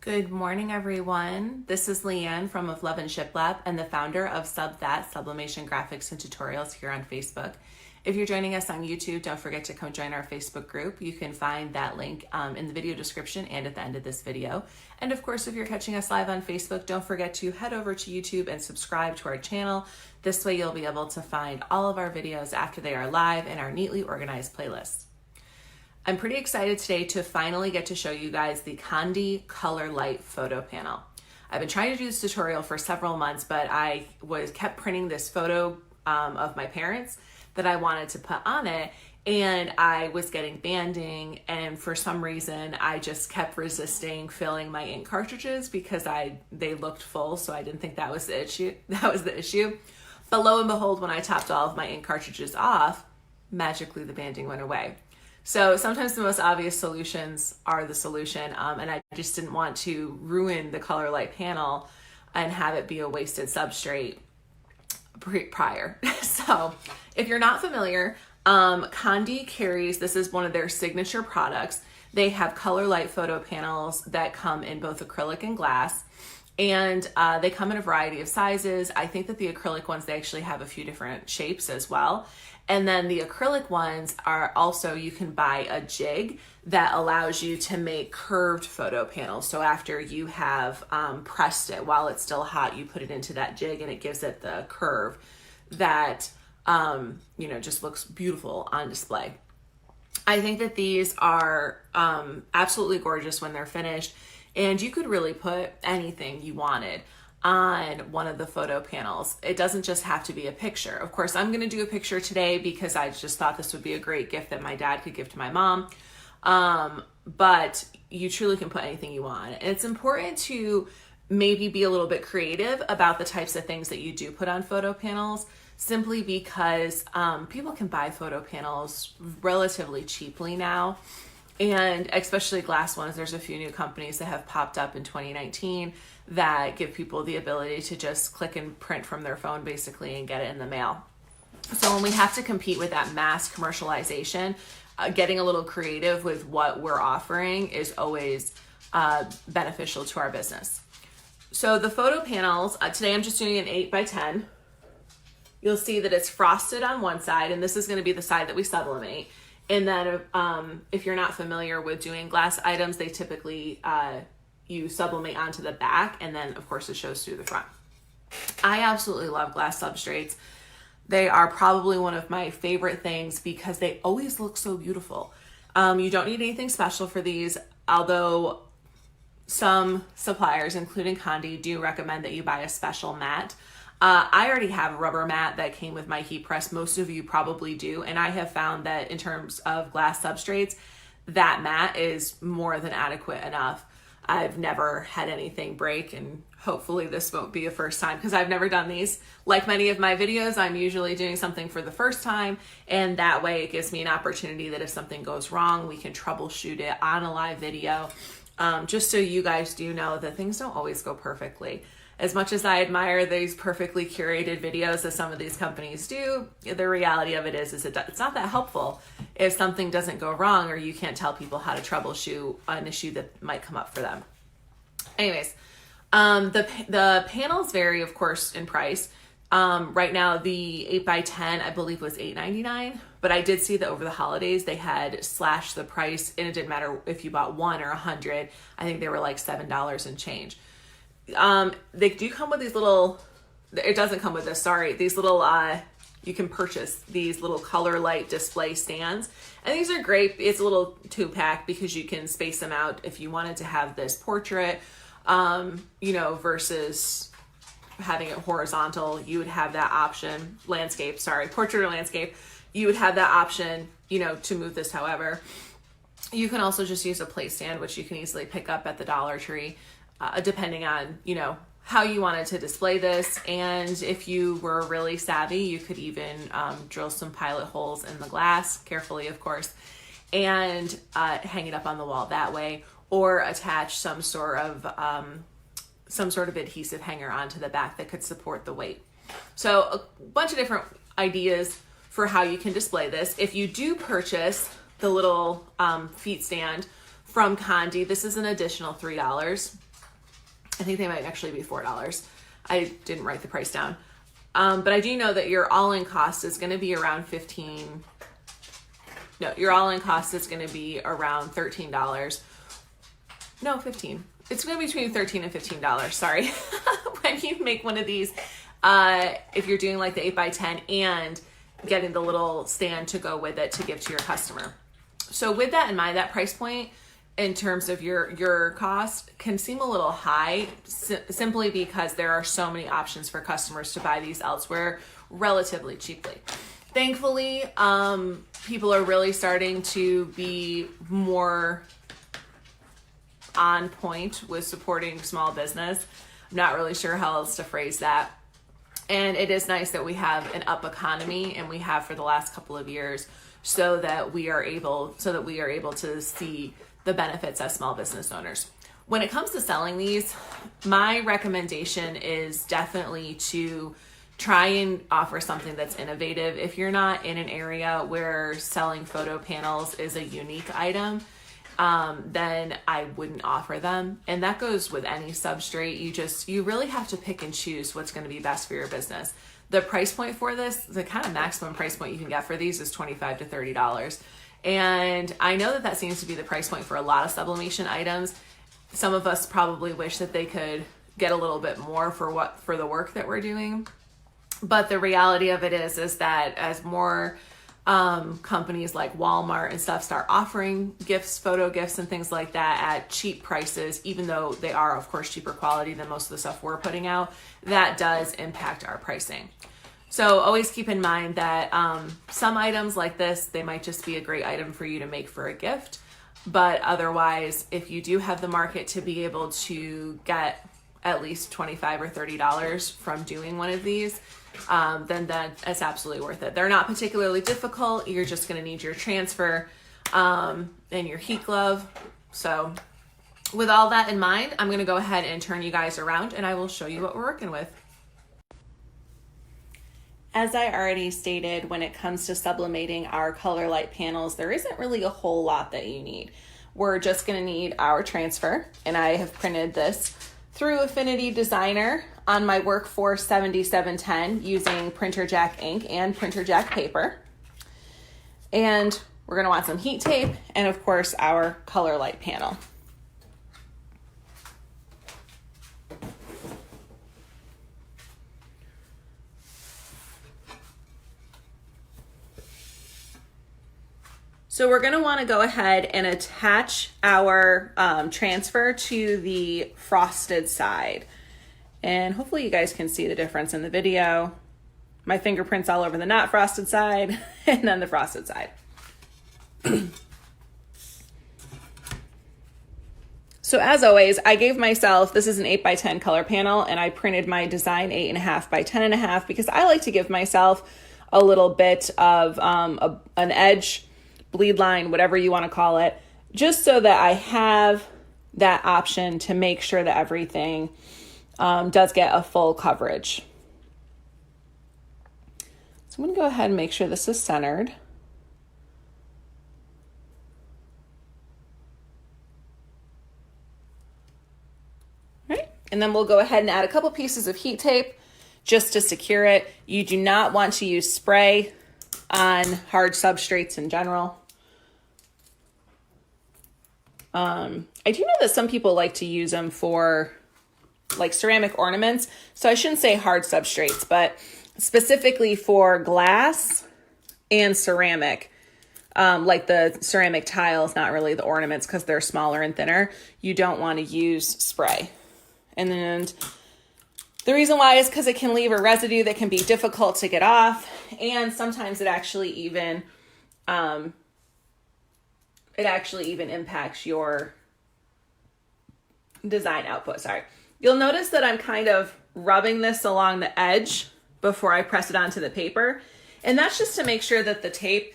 Good morning, everyone. This is Leanne from Of Love and Shiplap and the founder of Sublimation Graphics and Tutorials here on Facebook. If you're joining us on YouTube, don't forget to come join our Facebook group. You can find that link in the video description and at the end of this video. And of course, if you're catching us live on Facebook, don't forget to head over to YouTube and subscribe to our channel. This way you'll be able to find all of our videos after they are live in our neatly organized playlists. I'm pretty excited today to finally get to show you guys the Conde Colorlyte photo panel. I've been trying to do this tutorial for several months, but I kept printing this photo of my parents that I wanted to put on it, and I was getting banding, and for some reason I just kept resisting filling my ink cartridges because they looked full, so I didn't think that was the issue. But lo and behold, when I topped all of my ink cartridges off, magically the banding went away. So sometimes the most obvious solutions are the solution, and I just didn't want to ruin the Colorlyte panel and have it be a wasted substrate prior. So if you're not familiar, Conde carries, this is one of their signature products. They have Colorlyte photo panels that come in both acrylic and glass, and they come in a variety of sizes. I think that the acrylic ones, they actually have a few different shapes as well. And then the acrylic ones are also, you can buy a jig that allows you to make curved photo panels. So after you have pressed it while it's still hot, you put it into that jig and it gives it the curve that, just looks beautiful on display. I think that these are absolutely gorgeous when they're finished, and you could really put anything you wanted on one of the photo panels. It doesn't just have to be a picture. Of course, I'm going to do a picture today because I just thought this would be a great gift that my dad could give to my mom. But you truly can put anything you want. And it's important to maybe be a little bit creative about the types of things that you do put on photo panels, simply because people can buy photo panels relatively cheaply now. And especially glass ones, there's a few new companies that have popped up in 2019 that give people the ability to just click and print from their phone basically and get it in the mail. So when we have to compete with that mass commercialization, getting a little creative with what we're offering is always beneficial to our business. So the photo panels, today I'm just doing an 8x10. You'll see that it's frosted on one side, and this is going to be the side that we sublimate. And then if you're not familiar with doing glass items, they typically you sublimate onto the back, and then of course it shows through the front. I absolutely love glass substrates. They are probably one of my favorite things because they always look so beautiful. You don't need anything special for these, although some suppliers, including Conde, do recommend that you buy a special mat. I already have a rubber mat that came with my heat press. Most of you probably do. And I have found that in terms of glass substrates, that mat is more than adequate enough. I've never had anything break, and hopefully this won't be a first time because I've never done these. Like many of my videos, I'm usually doing something for the first time, and that way it gives me an opportunity that if something goes wrong, we can troubleshoot it on a live video. Just so you guys do know that things don't always go perfectly. As much as I admire these perfectly curated videos that some of these companies do, the reality of it is it's not that helpful if something doesn't go wrong or you can't tell people how to troubleshoot an issue that might come up for them. Anyways, the panels vary, of course, in price. Right now, the 8x10, I believe, was $8.99, but I did see that over the holidays, they had slashed the price, and it didn't matter if you bought one or 100. I think they were like $7 and change. They do come with these little, it doesn't come with this, sorry, these little, you can purchase these little Colorlyte display stands, and these are great. It's a little 2-pack because you can space them out if you wanted to have this portrait, versus having it horizontal. You would have that option, portrait or landscape, you would have that option, to move this. However, you can also just use a plate stand, which you can easily pick up at the Dollar Tree. Depending on, how you wanted to display this. And if you were really savvy, you could even drill some pilot holes in the glass, carefully, of course, and hang it up on the wall that way, or attach some sort of adhesive hanger onto the back that could support the weight. So a bunch of different ideas for how you can display this. If you do purchase the little feet stand from Conde, this is an additional $3. I think they might actually be $4. I didn't write the price down. But I do know that your all-in cost is going to be around your all-in cost is going to be around $13. No, 15. It's going to be between $13 and $15. Sorry. When you make one of these, if you're doing like the 8x10 and getting the little stand to go with it to give to your customer. So with that in mind, that price point in terms of your cost can seem a little high simply because there are so many options for customers to buy these elsewhere relatively cheaply. Thankfully, people are really starting to be more on point with supporting small business. I'm not really sure how else to phrase that. And it is nice that we have an up economy, and we have for the last couple of years, so that we are able to see the benefits as small business owners. When it comes to selling these, my recommendation is definitely to try and offer something that's innovative. If you're not in an area where selling photo panels is a unique item, then I wouldn't offer them. And that goes with any substrate. You really have to pick and choose what's going to be best for your business. The price point for this, the kind of maximum price point you can get for these is $25 to $30. And I know that seems to be the price point for a lot of sublimation items. Some of us probably wish that they could get a little bit more for the work that we're doing. But the reality of it is that as more companies like Walmart and stuff start offering gifts, photo gifts and things like that at cheap prices, even though they are of course cheaper quality than most of the stuff we're putting out, that does impact our pricing. So always keep in mind that some items like this, they might just be a great item for you to make for a gift. But otherwise, if you do have the market to be able to get at least $25 or $30 from doing one of these, then that's absolutely worth it. They're not particularly difficult. You're just going to need your transfer and your heat glove. So with all that in mind, I'm going to go ahead and turn you guys around and I will show you what we're working with. As I already stated, when it comes to sublimating our Colorlyte panels, there isn't really a whole lot that you need. We're just going to need our transfer, and I have printed this through Affinity Designer on my Workforce 7710 using printer jack ink and printer jack paper. And we're going to want some heat tape and of course our Colorlyte panel. So we're going to want to go ahead and attach our transfer to the frosted side. And hopefully you guys can see the difference in the video. My fingerprints all over the not frosted side and then the frosted side. So as always, I gave myself, this is an 8x10 color panel, and I printed my design 8.5 by 10.5 because I like to give myself a little bit of an edge, bleed line, whatever you want to call it, just so that I have that option to make sure that everything does get a full coverage. So I'm going to go ahead and make sure this is centered. All right, and then we'll go ahead and add a couple pieces of heat tape just to secure it. You do not want to use spray on hard substrates in general. I do know that some people like to use them for like ceramic ornaments. So I shouldn't say hard substrates, but specifically for glass and ceramic, like the ceramic tiles, not really the ornaments because they're smaller and thinner. You don't want to use spray. And then the reason why is because it can leave a residue that can be difficult to get off. And sometimes it actually even impacts your design output. Sorry. You'll notice that I'm kind of rubbing this along the edge before I press it onto the paper. And that's just to make sure that the tape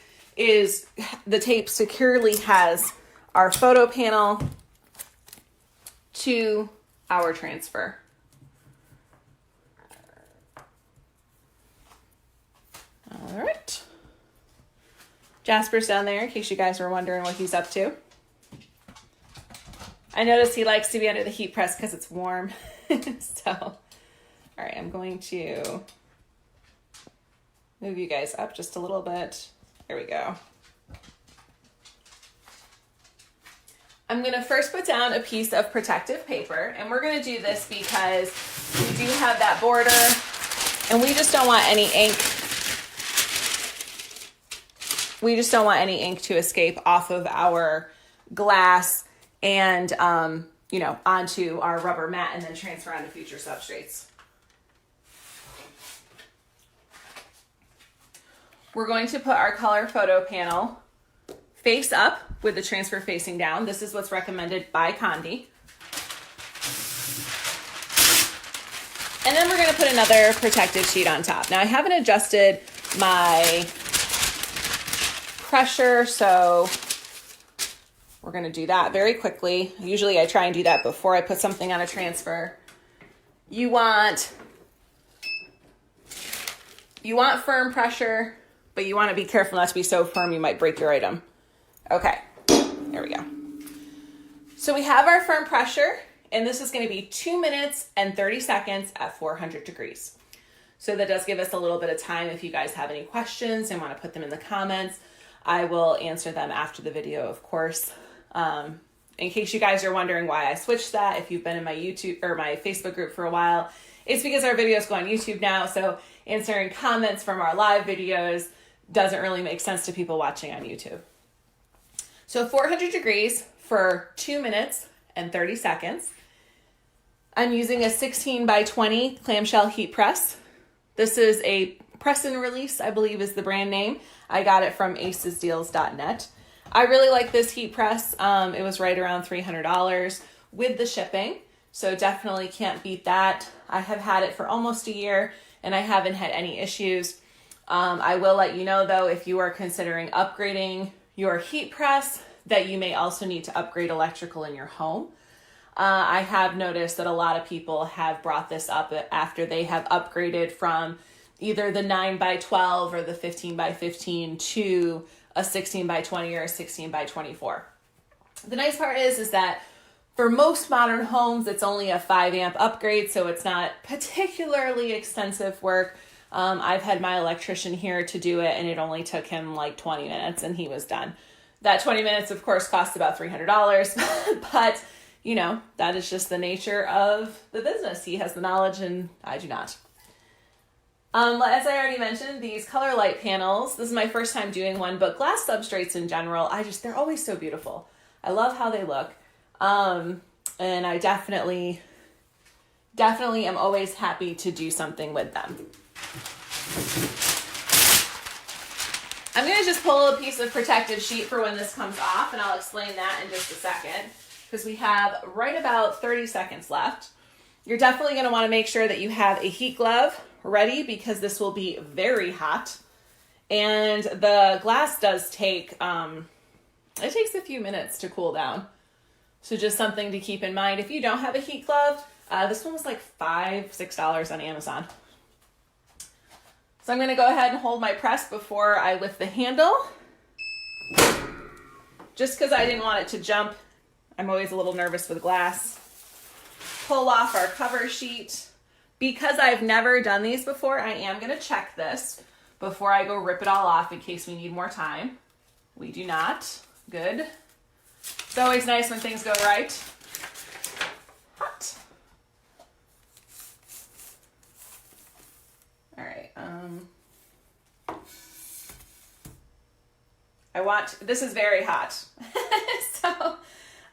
securely has our photo panel to our transfer. All right. Jasper's down there in case you guys were wondering what he's up to. I noticed he likes to be under the heat press because it's warm. So, all right, I'm going to move you guys up just a little bit. There we go. I'm going to first put down a piece of protective paper, and we're going to do this because we do have that border and we just don't want any ink. We just don't want any ink to escape off of our glass and, you know, onto our rubber mat and then transfer onto future substrates. We're going to put our color photo panel face up with the transfer facing down. This is what's recommended by Conde. And then we're going to put another protective sheet on top. Now I haven't adjusted my pressure, so we're going to do that very quickly. Usually I try and do that before I put something on a transfer. You want firm pressure, but you want to be careful not to be so firm you might break your item. Okay, there we go. So we have our firm pressure, and this is going to be 2 minutes and 30 seconds at 400 degrees. So that does give us a little bit of time. If you guys have any questions and want to put them in the comments, I will answer them after the video, of course. In case you guys are wondering why I switched that, if you've been in my YouTube or my Facebook group for a while, it's because our videos go on YouTube now. So answering comments from our live videos doesn't really make sense to people watching on YouTube. So 400 degrees for 2 minutes and 30 seconds. I'm using a 16 by 20 clamshell heat press. This is a press and release, I believe is the brand name. I got it from acesdeals.net. I really like this heat press. It was right around $300 with the shipping. So definitely can't beat that. I have had it for almost a year and I haven't had any issues. I will let you know though, if you are considering upgrading your heat press, that you may also need to upgrade electrical in your home. I have noticed that a lot of people have brought this up after they have upgraded from either the 9 by 12 or the 15 by 15 to a 16 by 20 or a 16 by 24. The nice part is that for most modern homes, it's only a 5 amp upgrade, so it's not particularly extensive work. I've had my electrician here to do it, and it only took him like 20 minutes, and he was done. That 20 minutes, of course, cost about $300, but, you know, that is just the nature of the business. He has the knowledge, and I do not. As I already mentioned, these Colorlyte panels, this is my first time doing one, but glass substrates in general, they're always so beautiful. I love how they look. And I definitely am always happy to do something with them. I'm going to just pull a piece of protective sheet for when this comes off, and I'll explain that in just a second, because we have right about 30 seconds left. You're definitely going to want to make sure that you have a heat glove ready, because this will be very hot. And the glass does take, it takes a few minutes to cool down. So just something to keep in mind. If you don't have a heat glove, this one was like $5-6 on Amazon. So I'm going to go ahead and hold my press before I lift the handle. Just because I didn't want it to jump. I'm always a little nervous with glass. Pull off our cover sheet. Because I've never done these before, I am going to check this before I go rip it all off in case we need more time. We do not. Good. It's always nice when things go right. Hot. All right. This is very hot. So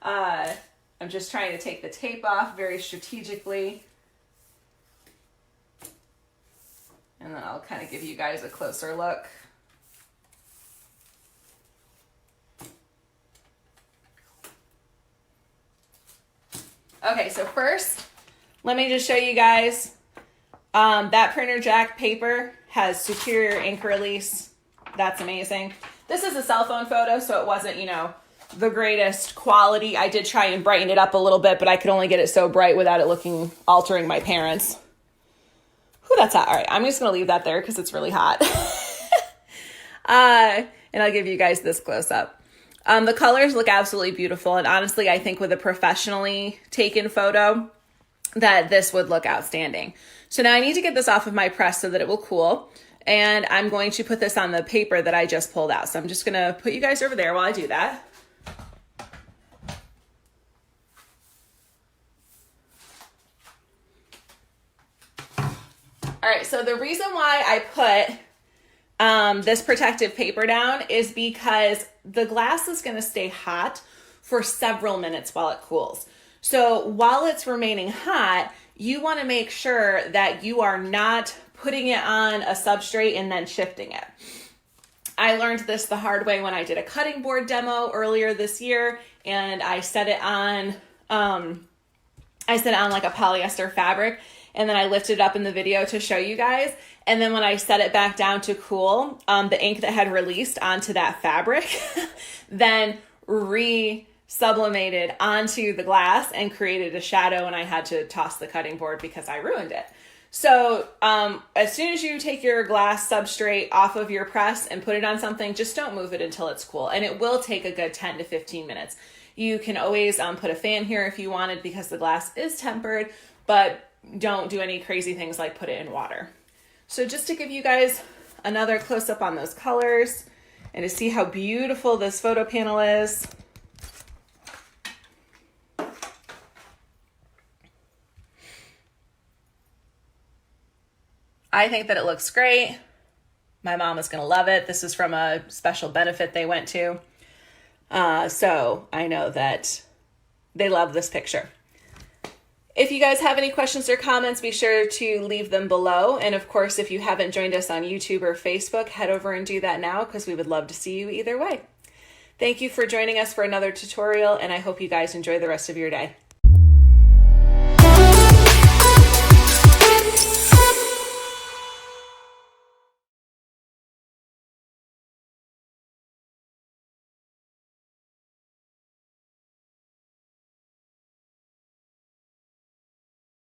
I'm just trying to take the tape off very strategically. And then I'll kind of give you guys a closer look. Okay, so first, let me just show you guys. That printer jack paper has superior ink release. That's amazing. This is a cell phone photo, so it wasn't, you know, the greatest quality. I did try and brighten it up a little bit, but I could only get it so bright without it altering my parents. Whew, that's hot. All right, I'm just going to leave that there because it's really hot. And I'll give you guys this close up. The colors look absolutely beautiful. And honestly, I think with a professionally taken photo, that this would look outstanding. So now I need to get this off of my press so that it will cool. And I'm going to put this on the paper that I just pulled out. So I'm just gonna put you guys over there while I do that. All right, so the reason why I put this protective paper down is because the glass is gonna stay hot for several minutes while it cools. So while it's remaining hot, you wanna make sure that you are not putting it on a substrate and then shifting it. I learned this the hard way when I did a cutting board demo earlier this year, and I set it on like a polyester fabric, and then I lifted it up in the video to show you guys. And then when I set it back down to cool, the ink that had released onto that fabric then sublimated onto the glass and created a shadow, and I had to toss the cutting board because I ruined it. So as soon as you take your glass substrate off of your press and put it on something, just don't move it until it's cool. And it will take a good 10 to 15 minutes. You can always put a fan here if you wanted because the glass is tempered, but don't do any crazy things like put it in water. So just to give you guys another close up on those colors and to see how beautiful this photo panel is. I think that it looks great. My mom is gonna love it. This is from a special benefit they went to. So I know that they love this picture. If you guys have any questions or comments, be sure to leave them below. And of course, if you haven't joined us on YouTube or Facebook, head over and do that now because we would love to see you either way. Thank you for joining us for another tutorial, and I hope you guys enjoy the rest of your day.